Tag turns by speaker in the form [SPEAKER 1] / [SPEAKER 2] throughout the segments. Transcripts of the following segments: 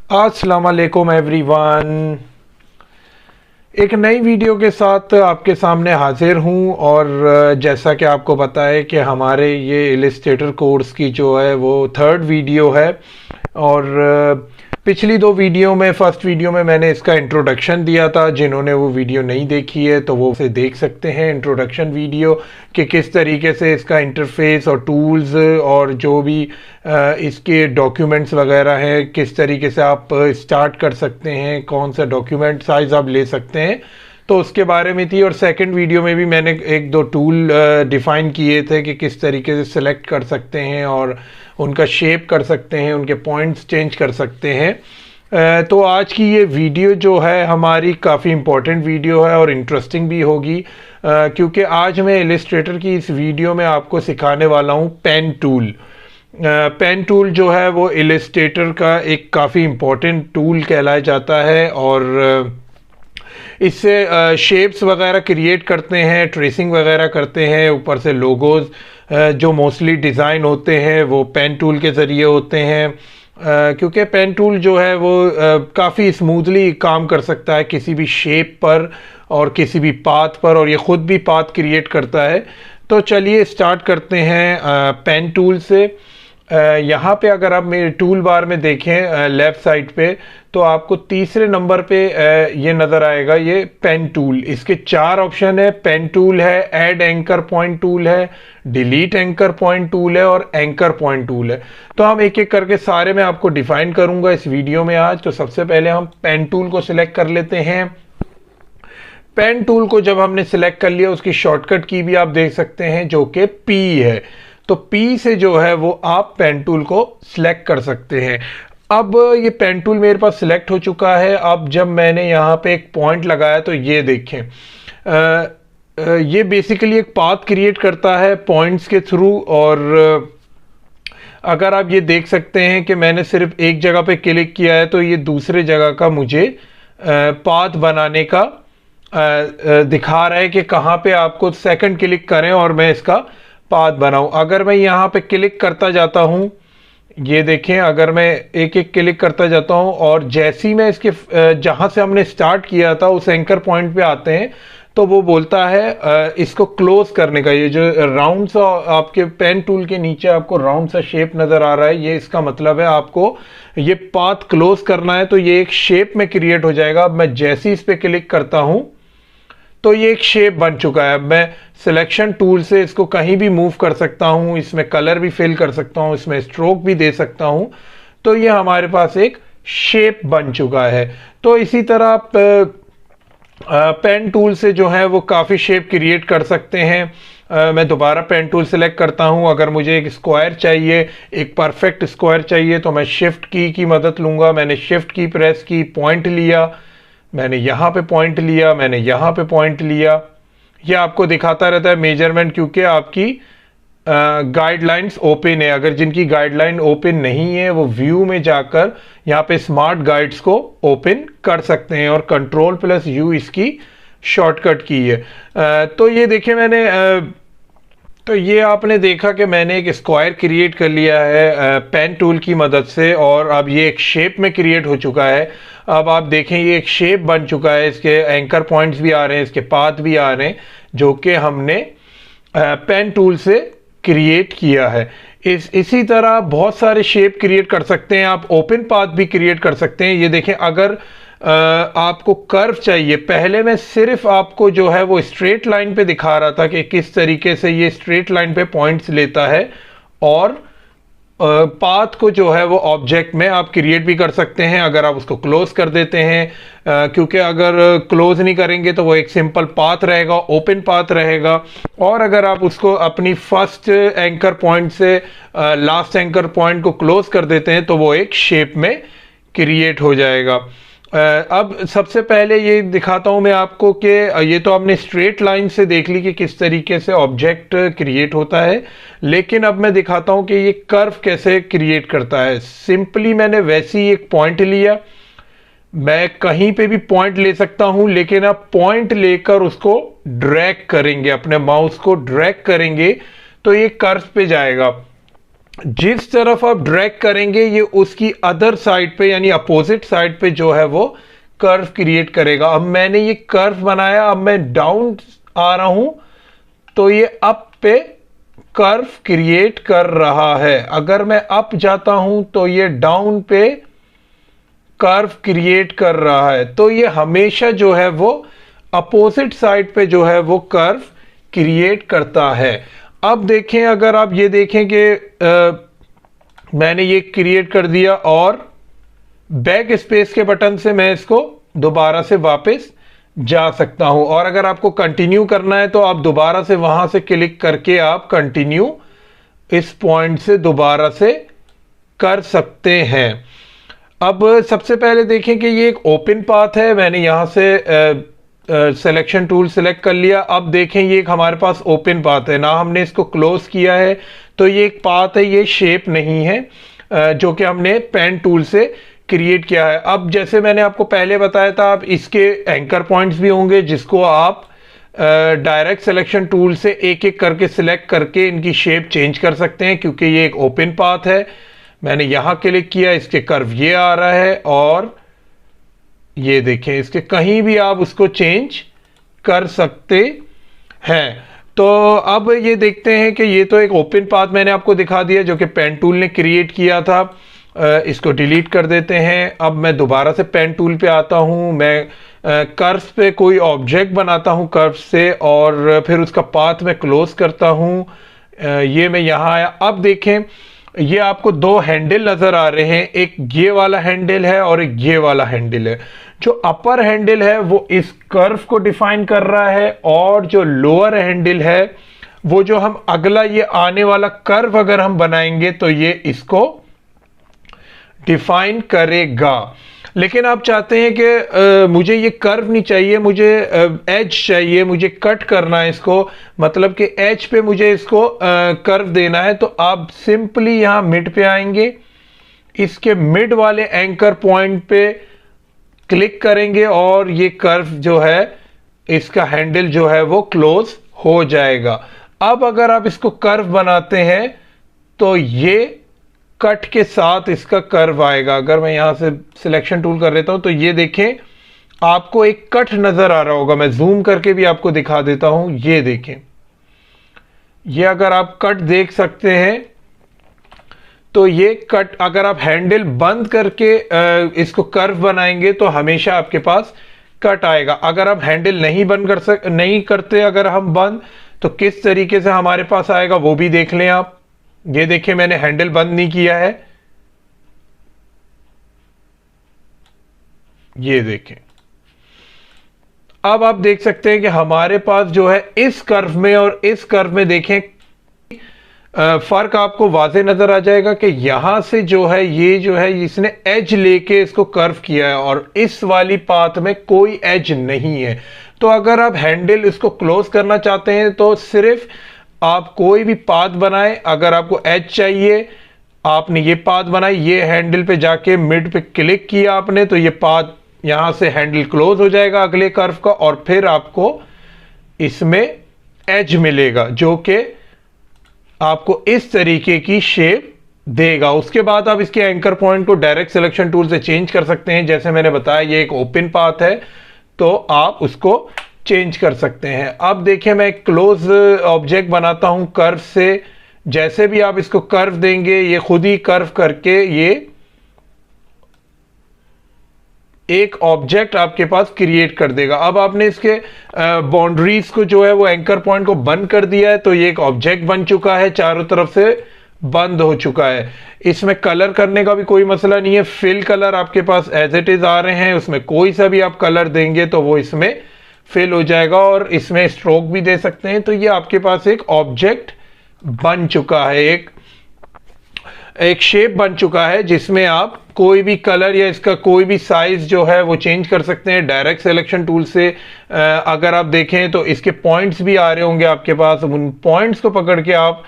[SPEAKER 1] अस्सलाम वालेकुम एवरीवन। एक नई वीडियो के साथ आपके सामने हाजिर हूँ और जैसा कि आपको पता है कि हमारे ये इलस्ट्रेटर कोर्स की जो है वो थर्ड वीडियो है। और पिछली दो वीडियो में फर्स्ट वीडियो में मैंने इसका इंट्रोडक्शन दिया था। जिन्होंने वो वीडियो नहीं देखी है तो वो उसे देख सकते हैं, इंट्रोडक्शन वीडियो, कि किस तरीके से इसका इंटरफेस और टूल्स और जो भी इसके डॉक्यूमेंट्स वगैरह हैं, किस तरीके से आप स्टार्ट कर सकते हैं, कौन सा डॉक्यूमेंट साइज आप ले सकते हैं, तो उसके बारे में थी। और सेकंड वीडियो में भी मैंने एक दो टूल डिफ़ाइन किए थे कि किस तरीके से सिलेक्ट कर सकते हैं और उनका शेप कर सकते हैं, उनके पॉइंट्स चेंज कर सकते हैं। तो आज की ये वीडियो जो है हमारी काफ़ी इम्पोर्टेंट वीडियो है और इंटरेस्टिंग भी होगी, क्योंकि आज मैं इलस्ट्रेटर की इस वीडियो में आपको सिखाने वाला हूँ पेन टूल। पेन टूल जो है वो इलस्ट्रेटर का एक काफ़ी इम्पोर्टेंट टूल कहलाया जाता है और इससे शेप्स वगैरह क्रिएट करते हैं, ट्रेसिंग वगैरह करते हैं, ऊपर से लोगोज जो मोस्टली डिज़ाइन होते हैं वो पेन टूल के ज़रिए होते हैं। क्योंकि पेन टूल जो है वो काफ़ी स्मूथली काम कर सकता है किसी भी शेप पर और किसी भी पाथ पर, और ये ख़ुद भी पाथ क्रिएट करता है। तो चलिए स्टार्ट करते हैं पेन टूल से। यहाँ पे अगर आप मेरे टूल बार में देखें लेफ़्ट साइड पे, तो आपको तीसरे नंबर पे ये नज़र आएगा, ये पेन टूल। इसके चार ऑप्शन है। पेन टूल है, ऐड एंकर पॉइंट टूल है, डिलीट एंकर पॉइंट टूल है और एंकर पॉइंट टूल है। तो हम एक एक करके सारे मैं आपको डिफाइन करूंगा इस वीडियो में आज। तो सबसे पहले हम पेन टूल को सिलेक्ट कर लेते हैं। पेन टूल को जब हमने सिलेक्ट कर लिया, उसकी शॉर्टकट की भी आप देख सकते हैं जो कि P है। तो P से जो है वो आप पेन टूल को सिलेक्ट कर सकते हैं। अब ये पेन टूल मेरे पास सिलेक्ट हो चुका है। अब जब मैंने यहाँ पे एक पॉइंट लगाया तो ये देखें, ये बेसिकली एक पाथ क्रिएट करता है पॉइंट्स के थ्रू। और अगर आप ये देख सकते हैं कि मैंने सिर्फ एक जगह पे क्लिक किया है तो ये दूसरे जगह का मुझे पाथ बनाने का दिखा रहा है कि कहाँ पे आपको सेकंड क्लिक करें और मैं इसका पाथ बनाऊं। अगर मैं यहाँ पे क्लिक करता जाता हूँ, ये देखें, अगर मैं एक एक क्लिक करता जाता हूँ और जैसे ही मैं इसके जहाँ से हमने स्टार्ट किया था उस एंकर पॉइंट पे आते हैं तो वो बोलता है इसको क्लोज करने का। ये जो राउंड सा आपके पेन टूल के नीचे आपको राउंड सा शेप नज़र आ रहा है, ये इसका मतलब है आपको ये पाथ क्लोज करना है। तो ये एक शेप में क्रिएट हो जाएगा। अब मैं जैसे ही इस पर क्लिक करता हूँ तो ये एक शेप बन चुका है। अब मैं सिलेक्शन टूल से इसको कहीं भी मूव कर सकता हूँ, इसमें कलर भी फिल कर सकता हूँ, इसमें स्ट्रोक भी दे सकता हूँ। तो ये हमारे पास एक शेप बन चुका है। तो इसी तरह आप पेन टूल से जो है वो काफ़ी शेप क्रिएट कर सकते हैं। मैं दोबारा पेन टूल सेलेक्ट करता हूं। अगर मुझे एक स्क्वायर चाहिए, एक परफेक्ट स्क्वायर चाहिए, तो मैं शिफ्ट की मदद लूंगा। मैंने शिफ्ट की प्रेस की, पॉइंट लिया, मैंने यहाँ पे पॉइंट लिया, मैंने यहाँ पे पॉइंट लिया। ये आपको दिखाता रहता है मेजरमेंट, क्योंकि आपकी गाइडलाइंस ओपन है। अगर जिनकी गाइडलाइन ओपन नहीं है वो व्यू में जाकर यहाँ पे स्मार्ट गाइड्स को ओपन कर सकते हैं, और Ctrl+U इसकी शॉर्टकट की है। तो ये देखिए मैंने तो ये आपने देखा कि मैंने एक स्क्वायर क्रिएट कर लिया है पेन टूल की मदद से, और अब ये एक शेप में क्रिएट हो चुका है। अब आप देखें ये एक शेप बन चुका है। इसके एंकर पॉइंट्स भी आ रहे हैं, इसके पाथ भी आ रहे हैं, जो कि हमने पेन टूल से क्रिएट किया है। इसी तरह बहुत सारे शेप क्रिएट कर सकते हैं आप। ओपन पाथ भी क्रिएट कर सकते हैं। ये देखें, अगर आपको कर्व चाहिए, पहले मैं सिर्फ आपको जो है वो स्ट्रेट लाइन पे दिखा रहा था कि किस तरीके से ये स्ट्रेट लाइन पे पॉइंट्स लेता है, और पाथ को जो है वो ऑब्जेक्ट में आप क्रिएट भी कर सकते हैं अगर आप उसको क्लोज कर देते हैं। क्योंकि अगर क्लोज नहीं करेंगे तो वो एक सिंपल पाथ रहेगा, ओपन पाथ रहेगा। और अगर आप उसको अपनी फर्स्ट एंकर पॉइंट से लास्ट एंकर पॉइंट को क्लोज कर देते हैं तो वो एक शेप में क्रिएट हो जाएगा। अब सबसे पहले ये दिखाता हूँ मैं आपको कि ये तो आपने स्ट्रेट लाइन से देख ली कि किस तरीके से ऑब्जेक्ट क्रिएट होता है, लेकिन अब मैं दिखाता हूँ कि ये कर्व कैसे क्रिएट करता है। सिंपली मैंने वैसे ही एक पॉइंट लिया, मैं कहीं पे भी पॉइंट ले सकता हूँ, लेकिन आप पॉइंट लेकर उसको ड्रैग करेंगे, अपने माउस को ड्रैग करेंगे तो ये कर्व पे जाएगा। जिस तरफ आप ड्रैग करेंगे ये उसकी अदर साइड पे यानी अपोजिट साइड पे जो है वो कर्व क्रिएट करेगा। अब मैंने ये कर्व बनाया, अब मैं डाउन आ रहा हूं तो ये अप पे कर्व क्रिएट कर रहा है। अगर मैं अप जाता हूं तो ये डाउन पे कर्व क्रिएट कर रहा है। तो ये हमेशा जो है वो अपोजिट साइड पे जो है वो कर्व क्रिएट करता है। अब देखें, अगर आप ये देखें कि मैंने ये क्रिएट कर दिया और बैक स्पेस के बटन से मैं इसको दोबारा से वापस जा सकता हूं। और अगर आपको कंटिन्यू करना है तो आप दोबारा से वहां से क्लिक करके आप कंटिन्यू इस पॉइंट से दोबारा से कर सकते हैं। अब सबसे पहले देखें कि ये एक ओपन पाथ है, मैंने यहां से सिलेक्शन टूल सेलेक्ट कर लिया। अब देखें ये एक हमारे पास ओपन पाथ है, ना हमने इसको क्लोज किया है, तो ये एक पाथ है, ये शेप नहीं है जो कि हमने पेन टूल से क्रिएट किया है। अब जैसे मैंने आपको पहले बताया था, आप इसके एंकर पॉइंट्स भी होंगे जिसको आप डायरेक्ट सिलेक्शन टूल से एक एक करके सिलेक्ट करके इनकी शेप चेंज कर सकते हैं। क्योंकि ये एक ओपन पाथ है, मैंने यहां क्लिक किया, इसके कर्व ये आ रहा है और ये देखें इसके कहीं भी आप उसको चेंज कर सकते हैं। तो अब ये देखते हैं कि ये तो एक ओपन पाथ मैंने आपको दिखा दिया जो कि पेन टूल ने क्रिएट किया था। इसको डिलीट कर देते हैं। अब मैं दोबारा से पेन टूल पे आता हूं, मैं कर्व पे कोई ऑब्जेक्ट बनाता हूं कर्व से और फिर उसका पाथ मैं क्लोज करता हूं। ये मैं यहां आया। अब देखें ये आपको दो हैंडल नजर आ रहे हैं, एक ये वाला हैंडल है और एक ये वाला हैंडल है। जो अपर हैंडल है वो इस कर्व को डिफाइन कर रहा है और जो लोअर हैंडल है वो जो हम अगला ये आने वाला कर्व अगर हम बनाएंगे तो ये इसको डिफाइन करेगा। लेकिन आप चाहते हैं कि मुझे ये कर्व नहीं चाहिए, मुझे एज चाहिए, मुझे कट करना है इसको, मतलब कि एज पे मुझे इसको कर्व देना है। तो आप सिंपली यहां मिड पे आएंगे, इसके मिड वाले एंकर पॉइंट पे क्लिक करेंगे और ये कर्व जो है इसका हैंडल जो है वो क्लोज हो जाएगा। अब अगर आप इसको कर्व बनाते हैं तो ये कट के साथ इसका कर्व आएगा। अगर मैं यहां से सिलेक्शन टूल कर लेता हूं तो ये देखें आपको एक कट नजर आ रहा होगा। मैं जूम करके भी आपको दिखा देता हूं, ये देखें, ये अगर आप कट देख सकते हैं तो ये कट, अगर आप हैंडल बंद करके इसको कर्व बनाएंगे तो हमेशा आपके पास कट आएगा। अगर आप हैंडल नहीं करते अगर हम बंद, तो किस तरीके से हमारे पास आएगा वो भी देख लें आप। ये देखें मैंने हैंडल बंद नहीं किया है, ये देखें। अब आप देख सकते हैं कि हमारे पास जो है इस कर्व में और इस कर्व में देखें फर्क आपको वाज़े नजर आ जाएगा कि यहां से जो है ये जो है इसने एज लेके इसको कर्व किया है और इस वाली पाथ में कोई एज नहीं है। तो अगर आप हैंडल इसको क्लोज करना चाहते हैं तो सिर्फ आप कोई भी पाथ बनाएं। अगर आपको एज चाहिए, आपने ये पाथ बनाई, ये हैंडल पे जाके मिड पे क्लिक किया आपने, तो ये पाथ यहां से हैंडल क्लोज हो जाएगा अगले कर्व का और फिर आपको इसमें एज मिलेगा जो कि आपको इस तरीके की शेप देगा। उसके बाद आप इसके एंकर पॉइंट को डायरेक्ट सिलेक्शन टूल से चेंज कर सकते हैं। जैसे मैंने बताया ये एक ओपन पाथ है तो आप उसको चेंज कर सकते हैं। अब देखिए मैं एक क्लोज ऑब्जेक्ट बनाता हूं कर्व से। जैसे भी आप इसको कर्व देंगे ये खुद ही कर्व करके ये एक ऑब्जेक्ट आपके पास क्रिएट कर देगा। अब आपने इसके बाउंड्रीज को जो है वो एंकर पॉइंट को बंद कर दिया है तो ये एक ऑब्जेक्ट बन चुका है, चारों तरफ से बंद हो चुका है। इसमें कलर करने का भी कोई मसला नहीं है, फिल कलर आपके पास एज इट इज आ रहे हैं, उसमें कोई सा भी आप कलर देंगे तो वो इसमें फिल हो जाएगा और इसमें स्ट्रोक भी दे सकते हैं। तो ये आपके पास एक ऑब्जेक्ट बन चुका है, एक शेप बन चुका है जिसमें आप कोई भी कलर या इसका कोई भी साइज जो है वो चेंज कर सकते हैं डायरेक्ट सिलेक्शन टूल से। अगर आप देखें तो इसके पॉइंट्स भी आ रहे होंगे आपके पास, उन पॉइंट्स को पकड़ के आप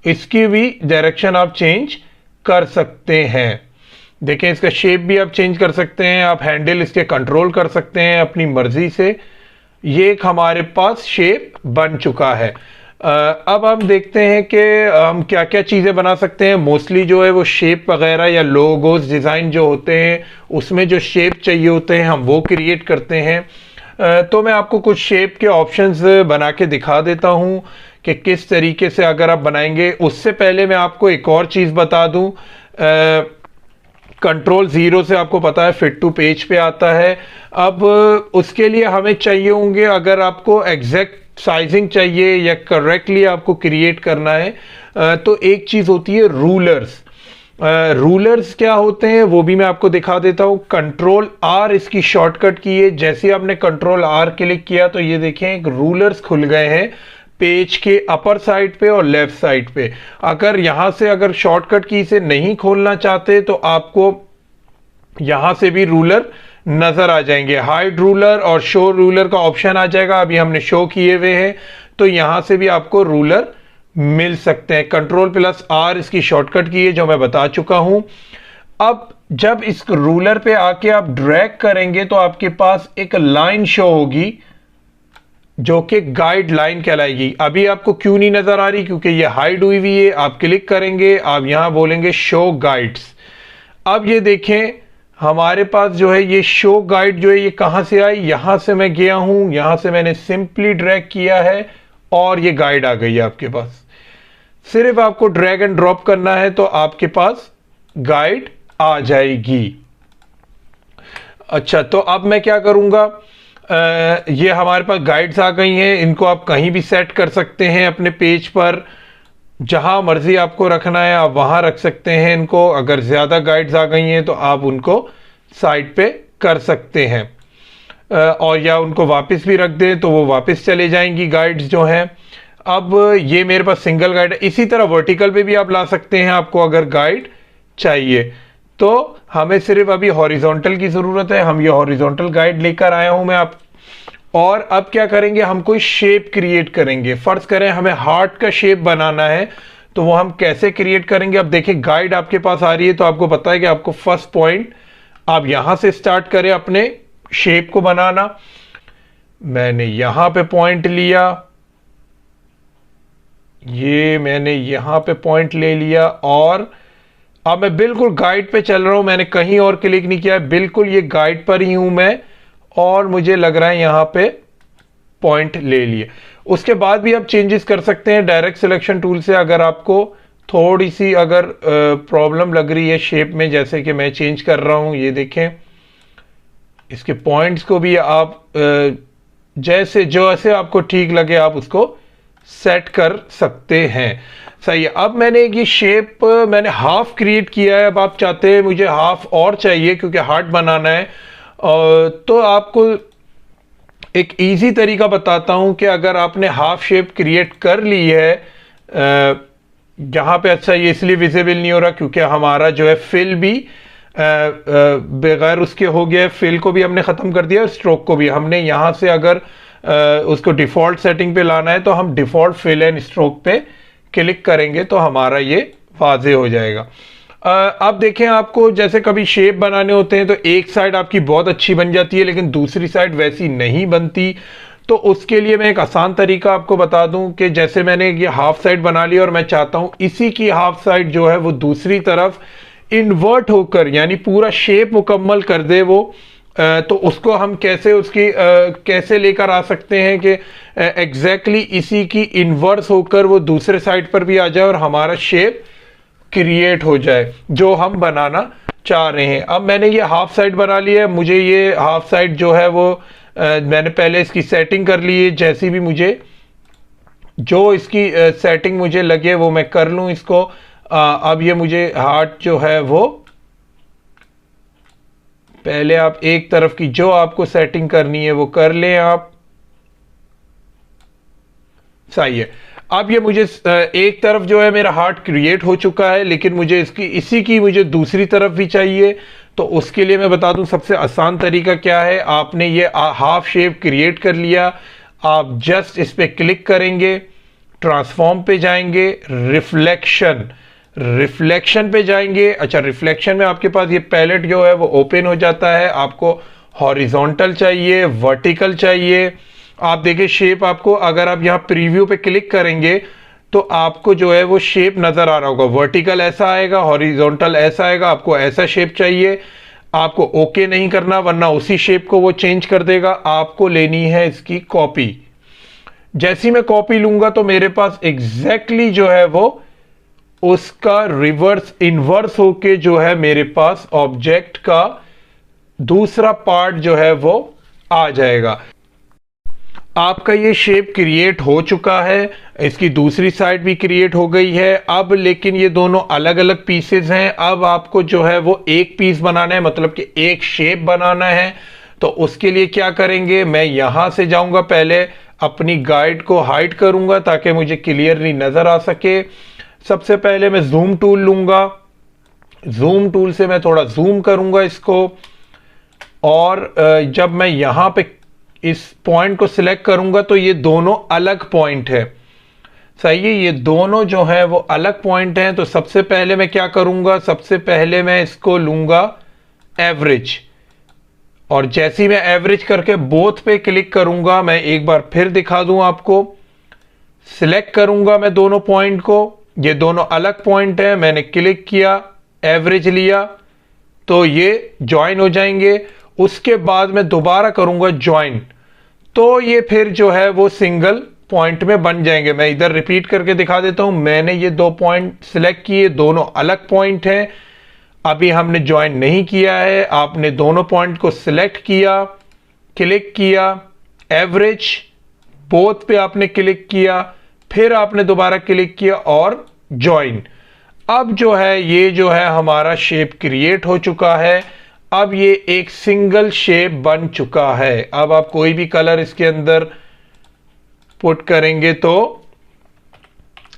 [SPEAKER 1] इसकी भी डायरेक्शन आप चेंज कर सकते हैं। देखें इसका शेप भी आप चेंज कर सकते हैं, आप हैंडल इसके कंट्रोल कर सकते हैं अपनी मर्जी से। ये एक हमारे पास शेप बन चुका है। अब हम देखते हैं कि हम क्या क्या चीज़ें बना सकते हैं। मोस्टली जो है वो शेप वगैरह या लोगोस डिज़ाइन जो होते हैं उसमें जो शेप चाहिए होते हैं हम वो क्रिएट करते हैं। तो मैं आपको कुछ शेप के ऑप्शंस बना के दिखा देता हूँ कि किस तरीके से अगर आप बनाएंगे। उससे पहले मैं आपको एक और चीज़ बता दूँ, कंट्रोल 0 से आपको पता है फिट टू पेज पे आता है। अब उसके लिए हमें चाहिए होंगे, अगर आपको एग्जैक्ट साइजिंग चाहिए या करेक्टली आपको क्रिएट करना है, तो एक चीज़ होती है रूलर्स। रूलर्स क्या होते हैं वो भी मैं आपको दिखा देता हूँ। कंट्रोल R इसकी शॉर्टकट की है। जैसे आपने कंट्रोल R क्लिक किया तो ये देखें एक रूलर्स खुल गए हैं पेज के अपर साइड पे और लेफ्ट साइड पे। अगर यहाँ से अगर शॉर्टकट की से नहीं खोलना चाहते तो आपको यहाँ से भी रूलर नजर आ जाएंगे। हाइड रूलर और शो रूलर का ऑप्शन आ जाएगा। अभी हमने शो किए हुए हैं तो यहाँ से भी आपको रूलर मिल सकते हैं। कंट्रोल+R इसकी शॉर्टकट की है जो मैं बता चुका हूं। अब जब इस रूलर पे आके आप ड्रैग करेंगे तो आपके पास एक लाइन शो होगी जो कि गाइड लाइन कहलाएगी। अभी आपको क्यों नहीं नजर आ रही, क्योंकि ये हाइड हुई हुई है। आप क्लिक करेंगे, आप यहां बोलेंगे शो गाइड्स। अब ये देखें हमारे पास जो है ये शो गाइड जो है ये कहां से आई, यहां से मैं गया हूं, यहां से मैंने सिंपली ड्रैग किया है और ये गाइड आ गई है आपके पास। सिर्फ आपको ड्रैग एंड ड्रॉप करना है तो आपके पास गाइड आ जाएगी। अच्छा, तो अब मैं क्या करूंगा, ये हमारे पास गाइड्स आ गई हैं। इनको आप कहीं भी सेट कर सकते हैं अपने पेज पर, जहां मर्जी आपको रखना है आप वहां रख सकते हैं इनको। अगर ज्यादा गाइड्स आ गई हैं तो आप उनको साइड पे कर सकते हैं, और या उनको वापस भी रख दें तो वो वापस चले जाएंगी गाइड्स जो हैं। अब ये मेरे पास सिंगल गाइड है। इसी तरह वर्टिकल पे भी आप ला सकते हैं आपको अगर गाइड चाहिए तो। हमें सिर्फ अभी हॉरिजॉन्टल की जरूरत है। हम ये हॉरिजॉन्टल गाइड लेकर आया हूं मैं आप। और अब क्या करेंगे, हम कोई शेप क्रिएट करेंगे। फर्ज करें हमें हार्ट का शेप बनाना है तो वो हम कैसे क्रिएट करेंगे। अब देखिए गाइड आपके पास आ रही है तो आपको पता है कि आपको फर्स्ट पॉइंट आप यहां से स्टार्ट करें अपने शेप को बनाना। मैंने यहां पे पॉइंट लिया, ये मैंने यहां पे पॉइंट ले लिया और अब मैं बिल्कुल गाइड पे चल रहा हूं। मैंने कहीं और क्लिक नहीं किया, बिल्कुल ये गाइड पर ही हूं मैं और मुझे लग रहा है यहां पे पॉइंट ले लिए। उसके बाद भी आप चेंजेस कर सकते हैं डायरेक्ट सिलेक्शन टूल से। अगर आपको थोड़ी सी अगर प्रॉब्लम लग रही है शेप में, जैसे कि मैं चेंज कर रहा हूं, ये देखें इसके पॉइंट्स को भी आप जैसे जो ऐसे आपको ठीक लगे आप उसको सेट कर सकते हैं। सही है। अब मैंने ये शेप मैंने हाफ क्रिएट किया है। अब आप चाहते हैं मुझे हाफ और चाहिए क्योंकि हार्ट बनाना है, तो आपको एक इजी तरीका बताता हूं कि अगर आपने हाफ शेप क्रिएट कर ली है यहाँ पे, अच्छा ये इसलिए विजिबल नहीं हो रहा क्योंकि हमारा जो है फिल भी बगैर उसके हो गया है। फिल को भी हमने ख़त्म कर दिया, स्ट्रोक को भी। हमने यहाँ से अगर उसको डिफ़ॉल्ट सेटिंग पे लाना है तो हम डिफ़ॉल्ट फिल एंड स्ट्रोक पे क्लिक करेंगे तो हमारा ये वाज़े हो जाएगा। अब देखें आपको जैसे कभी शेप बनाने होते हैं तो एक साइड आपकी बहुत अच्छी बन जाती है लेकिन दूसरी साइड वैसी नहीं बनती। तो उसके लिए मैं एक आसान तरीका आपको बता दूं कि जैसे मैंने ये हाफ साइड बना ली और मैं चाहता हूं इसी की हाफ साइड जो है वो दूसरी तरफ इन्वर्ट होकर यानी पूरा शेप मुकम्मल कर दे वो, तो उसको हम कैसे उसकी कैसे लेकर आ सकते हैं कि एग्जैक्टली इसी की इन्वर्स होकर वो दूसरे साइड पर भी आ जाए और हमारा शेप क्रिएट हो जाए जो हम बनाना चाह रहे हैं। अब मैंने ये हाफ साइड बना ली है। मुझे ये हाफ साइड जो है वो मैंने पहले इसकी सेटिंग कर ली है। जैसी भी मुझे जो इसकी सेटिंग मुझे लगे वो मैं कर लूँ इसको। अब ये मुझे हार्ट जो है वो पहले आप एक तरफ की जो आपको सेटिंग करनी है वो कर लें आप। सही है। अब ये मुझे एक तरफ जो है मेरा हार्ट क्रिएट हो चुका है लेकिन मुझे इसी की मुझे दूसरी तरफ भी चाहिए। तो उसके लिए मैं बता दूं सबसे आसान तरीका क्या है। आपने ये हाफ शेप क्रिएट कर लिया, आप जस्ट इस पे क्लिक करेंगे, ट्रांसफॉर्म पे जाएंगे, रिफ्लेक्शन पे जाएंगे। अच्छा, रिफ्लेक्शन में आपके पास ये पैलेट जो है वो ओपन हो जाता है। आपको हॉरिजॉन्टल चाहिए, वर्टिकल चाहिए, आप देखिए शेप आपको, अगर आप यहाँ प्रीव्यू पे क्लिक करेंगे तो आपको जो है वो शेप नजर आ रहा होगा। वर्टिकल ऐसा आएगा, हॉरिजॉन्टल ऐसा आएगा। आपको ऐसा शेप चाहिए, आपको ओके नहीं करना वरना उसी शेप को वो चेंज कर देगा। आपको लेनी है इसकी कॉपी। जैसी मैं कॉपी लूंगा तो मेरे पास एग्जैक्टली जो है वो उसका रिवर्स इनवर्स होके जो है मेरे पास ऑब्जेक्ट का दूसरा पार्ट जो है वो आ जाएगा। आपका ये शेप क्रिएट हो चुका है, इसकी दूसरी साइड भी क्रिएट हो गई है। अब लेकिन ये दोनों अलग अलग पीसेस हैं। अब आपको जो है वो एक पीस बनाना है, मतलब कि एक शेप बनाना है। तो उसके लिए क्या करेंगे, मैं यहां से जाऊंगा, पहले अपनी गाइड को हाइड करूंगा ताकि मुझे क्लियरली नजर आ सके। सबसे पहले मैं जूम टूल लूंगा, जूम टूल से मैं थोड़ा जूम करूंगा इसको, और जब मैं यहां पे इस पॉइंट को सिलेक्ट करूंगा तो ये दोनों अलग पॉइंट है। सही है, ये दोनों जो है वो अलग पॉइंट हैं। तो सबसे पहले मैं क्या करूंगा, सबसे पहले मैं इसको लूंगा एवरेज, और जैसे ही मैं एवरेज करके बोथ पे क्लिक करूंगा, मैं एक बार फिर दिखा दूं आपको, सिलेक्ट करूंगा मैं दोनों पॉइंट को, ये दोनों अलग पॉइंट है, मैंने क्लिक किया, एवरेज लिया तो ये ज्वाइन हो जाएंगे। उसके बाद मैं दोबारा करूंगा ज्वाइन, तो ये फिर जो है वो सिंगल पॉइंट में बन जाएंगे। मैं इधर रिपीट करके दिखा देता हूं। मैंने ये दो पॉइंट सिलेक्ट किए, दोनों अलग पॉइंट हैं, अभी हमने ज्वाइन नहीं किया है। आपने दोनों पॉइंट को सिलेक्ट किया, क्लिक किया, एवरेज, बोथ पे आपने क्लिक किया, फिर आपने दोबारा क्लिक किया और ज्वाइन। अब जो है ये जो है हमारा शेप क्रिएट हो चुका है। अब ये एक सिंगल शेप बन चुका है। अब आप कोई भी कलर इसके अंदर पुट करेंगे तो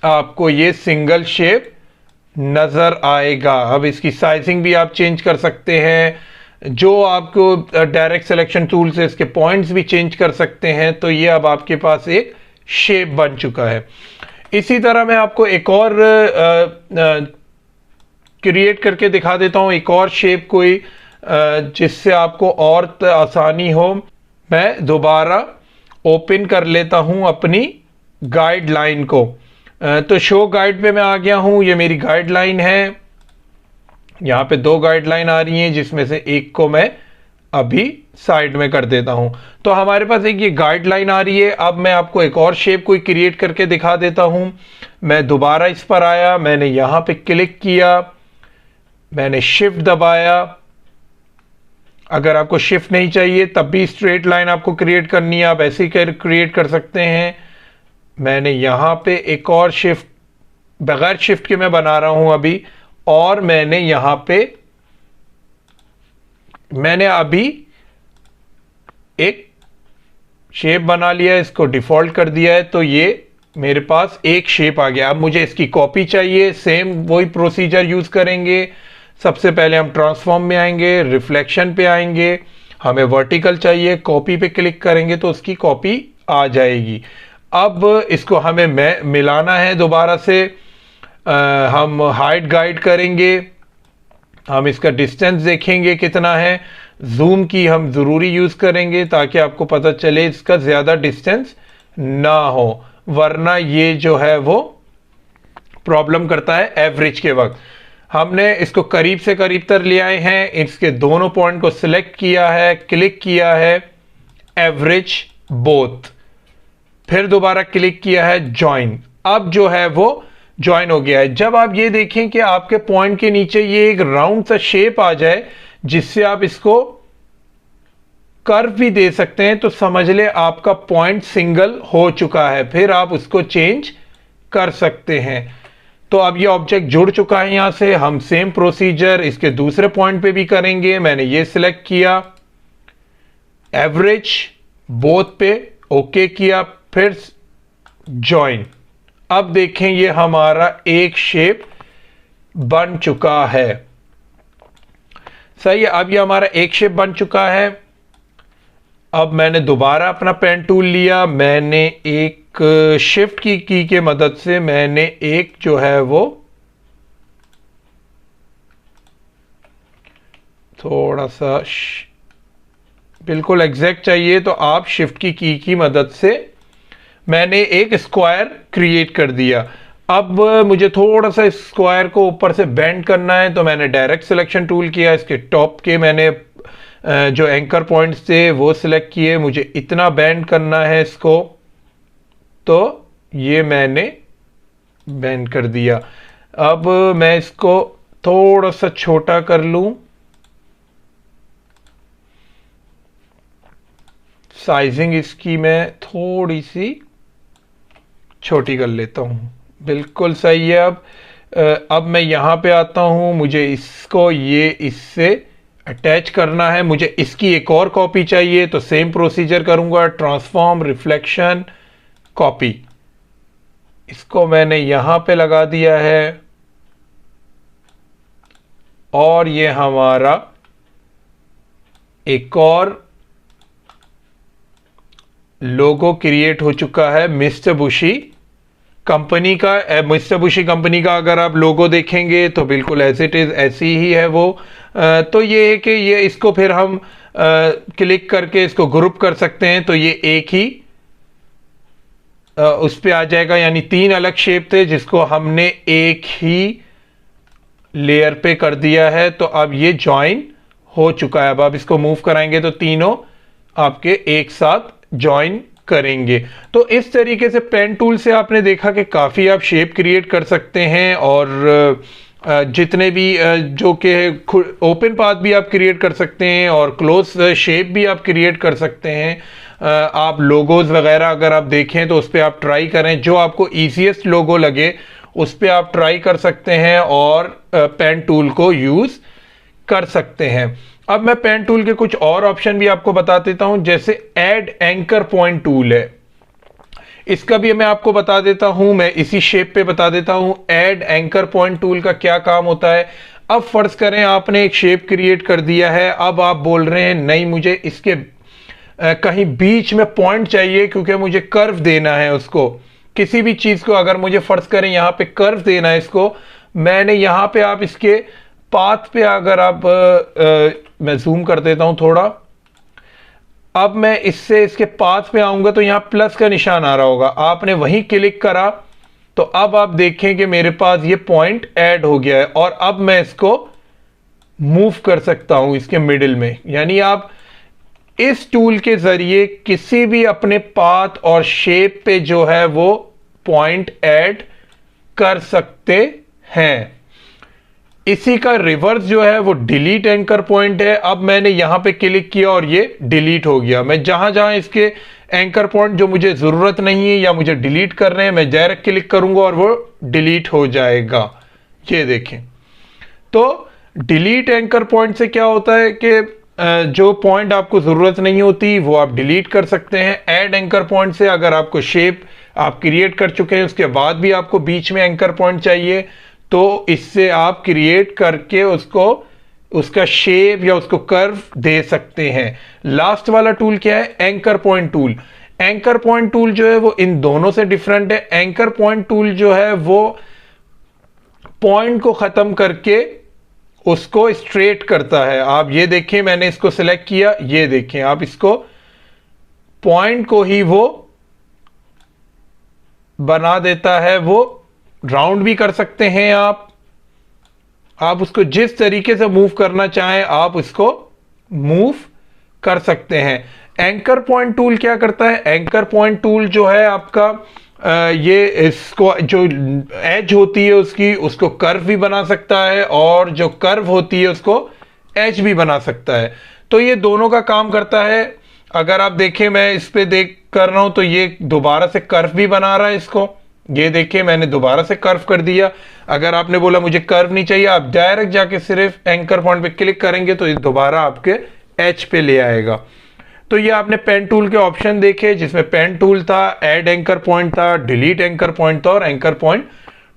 [SPEAKER 1] आपको ये सिंगल शेप नजर आएगा। अब इसकी साइजिंग भी आप चेंज कर सकते हैं, जो आपको डायरेक्ट सिलेक्शन टूल से इसके पॉइंट्स भी चेंज कर सकते हैं। तो ये अब आपके पास एक शेप बन चुका है। इसी तरह मैं आपको एक और क्रिएट करके दिखा देता हूं, एक और शेप कोई जिससे आपको और आसानी हो। मैं दोबारा ओपन कर लेता हूं अपनी गाइडलाइन को। तो शो गाइड पे मैं आ गया हूं, ये मेरी गाइडलाइन है। यहां पे दो गाइडलाइन आ रही हैं जिसमें से एक को मैं अभी साइड में कर देता हूं। तो हमारे पास एक ये गाइडलाइन आ रही है। अब मैं आपको एक और शेप कोई क्रिएट करके दिखा देता हूं। मैं दोबारा इस पर आया, मैंने यहां पे क्लिक किया, मैंने शिफ्ट दबाया। अगर आपको शिफ्ट नहीं चाहिए तब भी स्ट्रेट लाइन आपको क्रिएट करनी है, आप ऐसे ही क्रिएट कर सकते हैं। मैंने यहां पे एक और शिफ्ट, बगैर शिफ्ट के मैं बना रहा हूं अभी, और मैंने यहां पे मैंने अभी एक शेप बना लिया, इसको डिफॉल्ट कर दिया है। तो ये मेरे पास एक शेप आ गया। अब मुझे इसकी कॉपी चाहिए, सेम वही प्रोसीजर यूज करेंगे। सबसे पहले हम ट्रांसफॉर्म में आएंगे, रिफ्लेक्शन पे आएंगे, हमें वर्टिकल चाहिए, कॉपी पे क्लिक करेंगे तो उसकी कॉपी आ जाएगी। अब इसको हमें मिलाना है दोबारा से। हम हाइट गाइड करेंगे, हम इसका डिस्टेंस देखेंगे कितना है, जूम की हम जरूरी यूज करेंगे ताकि आपको पता चले इसका ज्यादा डिस्टेंस ना हो, वरना ये जो है वो प्रॉब्लम करता है एवरेज के वक्त। हमने इसको करीब से करीब तर ले आए हैं, इसके दोनों पॉइंट को सिलेक्ट किया है, क्लिक किया है, एवरेज बोथ, फिर दोबारा क्लिक किया है, ज्वाइन। अब जो है वो ज्वाइन हो गया है। जब आप ये देखें कि आपके पॉइंट के नीचे ये एक राउंड सा शेप आ जाए जिससे आप इसको कर्व भी दे सकते हैं, तो समझ ले आपका पॉइंट सिंगल हो चुका है, फिर आप उसको चेंज कर सकते हैं। तो अब ये ऑब्जेक्ट जुड़ चुका है। यहां से हम सेम प्रोसीजर इसके दूसरे पॉइंट पे भी करेंगे। मैंने ये सिलेक्ट किया, एवरेज बोथ पे ओके किया, फिर ज्वाइन। अब देखें ये हमारा एक शेप बन चुका है। सही है, अब ये हमारा एक शेप बन चुका है। अब मैंने दोबारा अपना पेन टूल लिया, मैंने एक शिफ्ट की के मदद से मैंने एक जो है वो थोड़ा सा बिल्कुल एग्जैक्ट चाहिए तो आप शिफ्ट की मदद से मैंने एक स्क्वायर क्रिएट कर दिया। अब मुझे थोड़ा सा स्क्वायर को ऊपर से बेंड करना है, तो मैंने डायरेक्ट सिलेक्शन टूल किया। इसके टॉप के मैंने जो एंकर पॉइंट्स थे वो सिलेक्ट किए। मुझे इतना बेंड करना है इसको, तो ये मैंने बेंड कर दिया। अब मैं इसको थोड़ा सा छोटा कर लूं, साइजिंग इसकी मैं थोड़ी सी छोटी कर लेता हूं। बिल्कुल सही है। अब मैं यहां पे आता हूं, मुझे इसको ये इससे अटैच करना है। मुझे इसकी एक और कॉपी चाहिए, तो सेम प्रोसीजर करूंगा, ट्रांसफॉर्म, रिफ्लेक्शन, कॉपी। इसको मैंने यहां पे लगा दिया है और ये हमारा एक और लोगो क्रिएट हो चुका है मिस्टर बुशी कंपनी का। मिस्टर बुशी कंपनी का अगर आप लोगो देखेंगे तो बिल्कुल एज इट इज ऐसी ही है वो। तो ये है कि ये इसको फिर हम क्लिक करके इसको ग्रुप कर सकते हैं, तो ये एक ही उस पे आ जाएगा। यानी 3 अलग शेप थे जिसको हमने एक ही लेयर पे कर दिया है, तो अब ये ज्वाइन हो चुका है। अब आप इसको मूव कराएंगे तो तीनों आपके एक साथ ज्वाइन करेंगे। तो इस तरीके से पेन टूल से आपने देखा कि काफ़ी आप शेप क्रिएट कर सकते हैं, और जितने भी जो कि ओपन पाथ भी आप क्रिएट कर सकते हैं और क्लोज शेप भी आप क्रिएट कर सकते हैं। आप लोगोज वगैरह अगर आप देखें तो उस पर आप ट्राई करें, जो आपको ईजीएस्ट लोगो लगे उस पर आप ट्राई कर सकते हैं और पेन टूल को यूज़ कर सकते हैं। अब मैं पेन टूल के कुछ और ऑप्शन भी आपको बता देता हूं, जैसे ऐड एंकर पॉइंट टूल है, इसका भी मैं आपको बता देता हूं। मैं इसी शेप पे बता देता हूं ऐड एंकर पॉइंट टूल का क्या काम होता है। अब फर्ज करें आपने एक शेप क्रिएट कर दिया है, अब आप बोल रहे हैं नहीं मुझे इसके कहीं बीच में पॉइंट चाहिए, क्योंकि मुझे कर्व देना है उसको। किसी भी चीज को अगर मुझे फर्ज करें यहां पे कर्व देना है इसको, मैंने यहां पे आप इसके पाथ पे अगर आप मैं जूम कर देता हूं थोड़ा, अब मैं इससे इसके पाथ पे आऊंगा तो यहां प्लस का निशान आ रहा होगा, आपने वहीं क्लिक करा तो अब आप देखें कि मेरे पास ये पॉइंट ऐड हो गया है। और अब मैं इसको मूव कर सकता हूं इसके मिडिल में। यानी आप इस टूल के जरिए किसी भी अपने पाथ और शेप पे जो है वो पॉइंट ऐड कर सकते हैं। इसी का रिवर्स जो है वो डिलीट एंकर पॉइंट है। अब मैंने यहां पे क्लिक किया और ये डिलीट हो गया। मैं जहां जहां इसके एंकर पॉइंट जो मुझे जरूरत नहीं है या मुझे डिलीट करने हैं, मैं डायरेक्ट क्लिक करूंगा और वो डिलीट हो जाएगा। ये देखें, तो डिलीट एंकर पॉइंट से क्या होता है कि जो पॉइंट आपको जरूरत नहीं होती वो आप डिलीट कर सकते हैं। ऐड एंकर पॉइंट से अगर आपको शेप आप क्रिएट कर चुके हैं उसके बाद भी आपको बीच में एंकर पॉइंट चाहिए, तो इससे आप क्रिएट करके उसको उसका शेप या उसको कर्व दे सकते हैं। लास्ट वाला टूल क्या है? Anchor point tool. Anchor point tool जो है वो इन दोनों से डिफरेंट है। एंकर पॉइंट टूल जो है वो पॉइंट को खत्म करके उसको स्ट्रेट करता है। आप ये देखें, मैंने इसको सिलेक्ट किया, ये देखें आप इसको पॉइंट को ही वो बना देता है। वो राउंड भी कर सकते हैं आप उसको जिस तरीके से मूव करना चाहें आप इसको मूव कर सकते हैं। एंकर पॉइंट टूल क्या करता है? एंकर पॉइंट टूल जो है आपका ये इसको जो एज होती है उसको कर्व भी बना सकता है और जो कर्व होती है उसको एज भी बना सकता है। तो ये दोनों का काम करता है। अगर आप देखें, मैं इस पे देख कर रहा हूं तो ये दोबारा से कर्व भी बना रहा है इसको। ये देखिए मैंने दोबारा से कर्व कर दिया। अगर आपने बोला मुझे कर्व नहीं चाहिए, आप डायरेक्ट जाके सिर्फ एंकर पॉइंट पे क्लिक करेंगे तो ये दोबारा आपके एच पे ले आएगा। तो ये आपने पेन टूल के ऑप्शन देखे, जिसमें पेन टूल था, ऐड एंकर पॉइंट था, डिलीट एंकर पॉइंट था और एंकर पॉइंट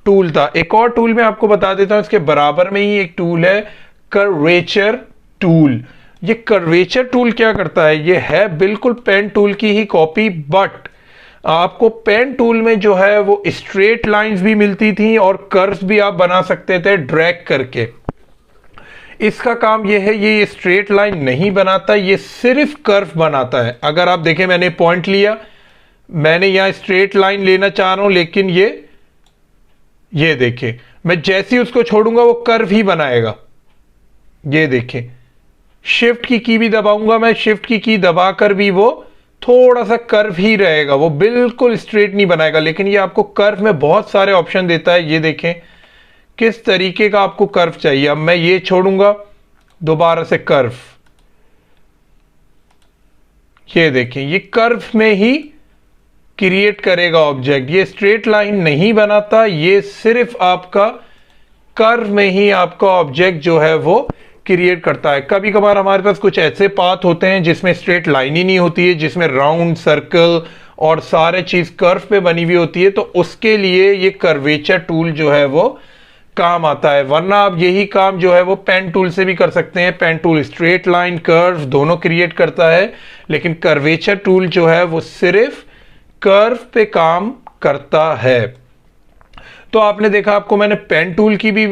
[SPEAKER 1] टूल था। एक और टूल मैं आपको बता देता हूं, इसके बराबर में ही एक टूल है कर्वेचर टूल। ये कर्वेचर टूल क्या करता है? ये है बिल्कुल पेन टूल की ही कॉपी, बट आपको पेन टूल में जो है वो स्ट्रेट लाइंस भी मिलती थी और कर्व्स भी आप बना सकते थे ड्रैग करके। इसका काम यह है, ये स्ट्रेट लाइन नहीं बनाता, ये सिर्फ कर्व बनाता है। अगर आप देखें, मैंने पॉइंट लिया, मैंने यहां स्ट्रेट लाइन लेना चाह रहा हूं, लेकिन ये देखें, मैं जैसे ही उसको छोड़ूंगा वो कर्व ही बनाएगा। ये देखें, शिफ्ट की भी दबाऊंगा मैं, शिफ्ट की दबाकर भी वो थोड़ा सा कर्व ही रहेगा, वो बिल्कुल स्ट्रेट नहीं बनाएगा। लेकिन ये आपको कर्व में बहुत सारे ऑप्शन देता है। ये देखें किस तरीके का आपको कर्व चाहिए। अब मैं ये छोड़ूंगा, दोबारा से कर्व, ये देखें, ये कर्व में ही क्रिएट करेगा ऑब्जेक्ट। ये स्ट्रेट लाइन नहीं बनाता, ये सिर्फ आपका कर्व में ही आपका ऑब्जेक्ट जो है वो क्रिएट करता है। कभी कभार हमारे पास कुछ ऐसे पाथ होते हैं जिसमें स्ट्रेट लाइन ही नहीं होती है, जिसमें राउंड, सर्कल और सारे चीज कर्व पे बनी हुई होती है, तो उसके लिए ये कर्वेचर टूल जो है वो काम आता है। वरना आप यही काम जो है वो पेन टूल से भी कर सकते हैं। Pen tool straight line, curve दोनों क्रिएट करता है, लेकिन कर्वेचर टूल जो है वो सिर्फ कर्व पे काम करता है। तो आपने देखा, आपको मैंने पेन टूल की भी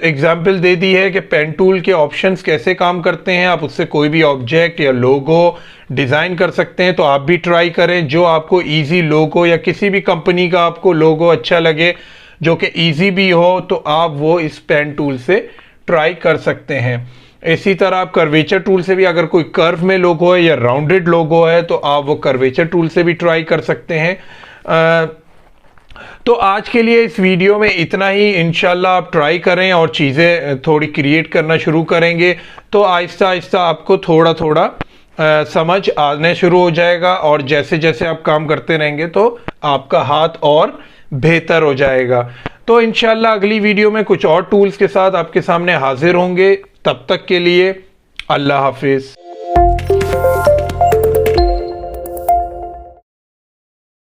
[SPEAKER 1] एग्जांपल दे दी है कि पेन टूल के ऑप्शंस कैसे काम करते हैं। आप उससे कोई भी ऑब्जेक्ट या लोगो डिज़ाइन कर सकते हैं। तो आप भी ट्राई करें, जो आपको इजी लोगो या किसी भी कंपनी का आपको लोगो अच्छा लगे जो कि इजी भी हो, तो आप वो इस पेन टूल से ट्राई कर सकते हैं। इसी तरह आप कर्वेचर टूल से भी, अगर कोई कर्व में लोगो है या राउंडेड लोगो है, तो आप वो कर्वेचर टूल से भी ट्राई कर सकते हैं। तो आज के लिए इस वीडियो में इतना ही। इंशाल्लाह आप ट्राई करें और चीज़ें थोड़ी क्रिएट करना शुरू करेंगे तो आहिस्ता आहिस्ता आपको थोड़ा थोड़ा समझ आने शुरू हो जाएगा, और जैसे जैसे आप काम करते रहेंगे तो आपका हाथ और बेहतर हो जाएगा। तो इंशाल्लाह अगली वीडियो में कुछ और टूल्स के साथ आपके सामने हाजिर होंगे। तब तक के लिए अल्लाह हाफिज़।